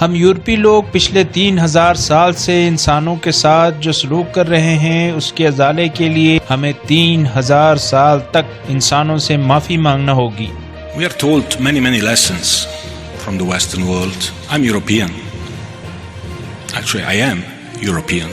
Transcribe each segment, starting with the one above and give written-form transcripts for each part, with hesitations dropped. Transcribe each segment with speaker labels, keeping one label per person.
Speaker 1: ہم یورپی لوگ پچھلے 3000 سال سے انسانوں کے ساتھ جو سلوک کر رہے ہیں اس کے ازالے کے لیے ہمیں 3000 سال تک انسانوں سے معافی مانگنا ہوگی۔
Speaker 2: We are told many lessons from the Western world. I'm European. Actually, I am European.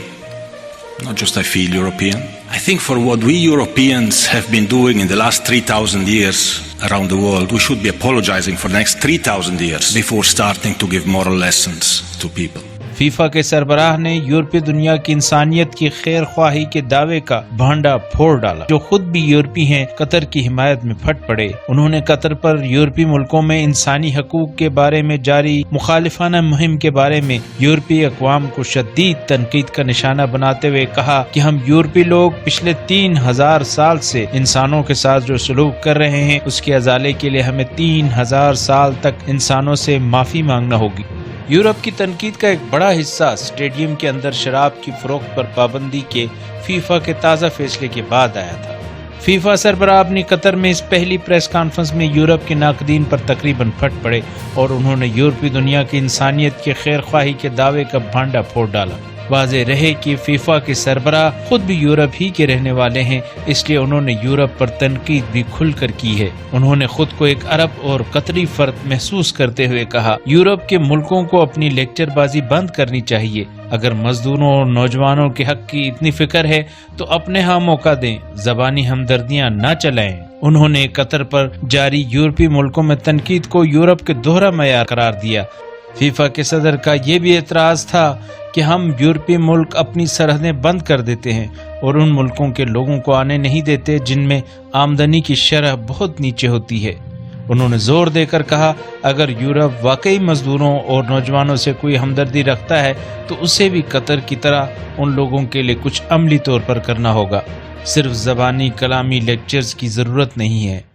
Speaker 2: Not just I feel European. I think for what we Europeans have been doing in the last 3,000 years around the world, we should be apologizing for the next 3,000 years before starting to give moral lessons to people.
Speaker 1: FIFA کے سربراہ نے یورپی دنیا کی انسانیت کی خیر خواہی کے دعوے کا بھانڈا پھوڑ ڈالا۔ جو خود بھی یورپی ہیں قطر کی حمایت میں پھٹ پڑے۔ انہوں نے قطر پر یورپی ملکوں میں انسانی حقوق کے بارے میں جاری مخالفانہ مہم کے بارے میں یورپی اقوام کو شدید تنقید کا نشانہ بناتے ہوئے کہا کہ ہم یورپی لوگ پچھلے 3000 سال سے انسانوں کے ساتھ جو سلوک کر رہے ہیں اس کے ازالے کے لیے ہمیں 3000 سال تک انسانوں سے معافی مانگنا ہوگی۔ یورپ کی تنقید کا ایک بڑا حصہ اسٹیڈیم کے اندر شراب کی فروخت پر پابندی کے فیفا کے تازہ فیصلے کے بعد آیا تھا۔ فیفا سربراہ اپنی قطر میں اس پہلی پریس کانفرنس میں یورپ کے ناقدین پر تقریباً پھٹ پڑے اور انہوں نے یورپی دنیا کی انسانیت کے خیر خواہی کے دعوے کا بھانڈا پھوڑ ڈالا۔ واضح رہے کہ فیفا کے سربراہ خود بھی یورپ ہی کے رہنے والے ہیں، اس لیے انہوں نے یورپ پر تنقید بھی کھل کر کی ہے۔ انہوں نے خود کو ایک عرب اور قطری فرد محسوس کرتے ہوئے کہا، یورپ کے ملکوں کو اپنی لیکچر بازی بند کرنی چاہیے۔ اگر مزدوروں اور نوجوانوں کے حق کی اتنی فکر ہے تو اپنے ہاں موقع دیں، زبانی ہمدردیاں نہ چلائیں۔ انہوں نے قطر پر جاری یورپی ملکوں میں تنقید کو یورپ کے دوہرا معیار قرار دیا۔ فیفا کے صدر کا یہ بھی اعتراض تھا کہ ہم یورپی ملک اپنی سرحدیں بند کر دیتے ہیں اور ان ملکوں کے لوگوں کو آنے نہیں دیتے جن میں آمدنی کی شرح بہت نیچے ہوتی ہے۔ انہوں نے زور دے کر کہا، اگر یورپ واقعی مزدوروں اور نوجوانوں سے کوئی ہمدردی رکھتا ہے تو اسے بھی قطر کی طرح ان لوگوں کے لیے کچھ عملی طور پر کرنا ہوگا۔ صرف زبانی کلامی لیکچرز کی ضرورت نہیں ہے۔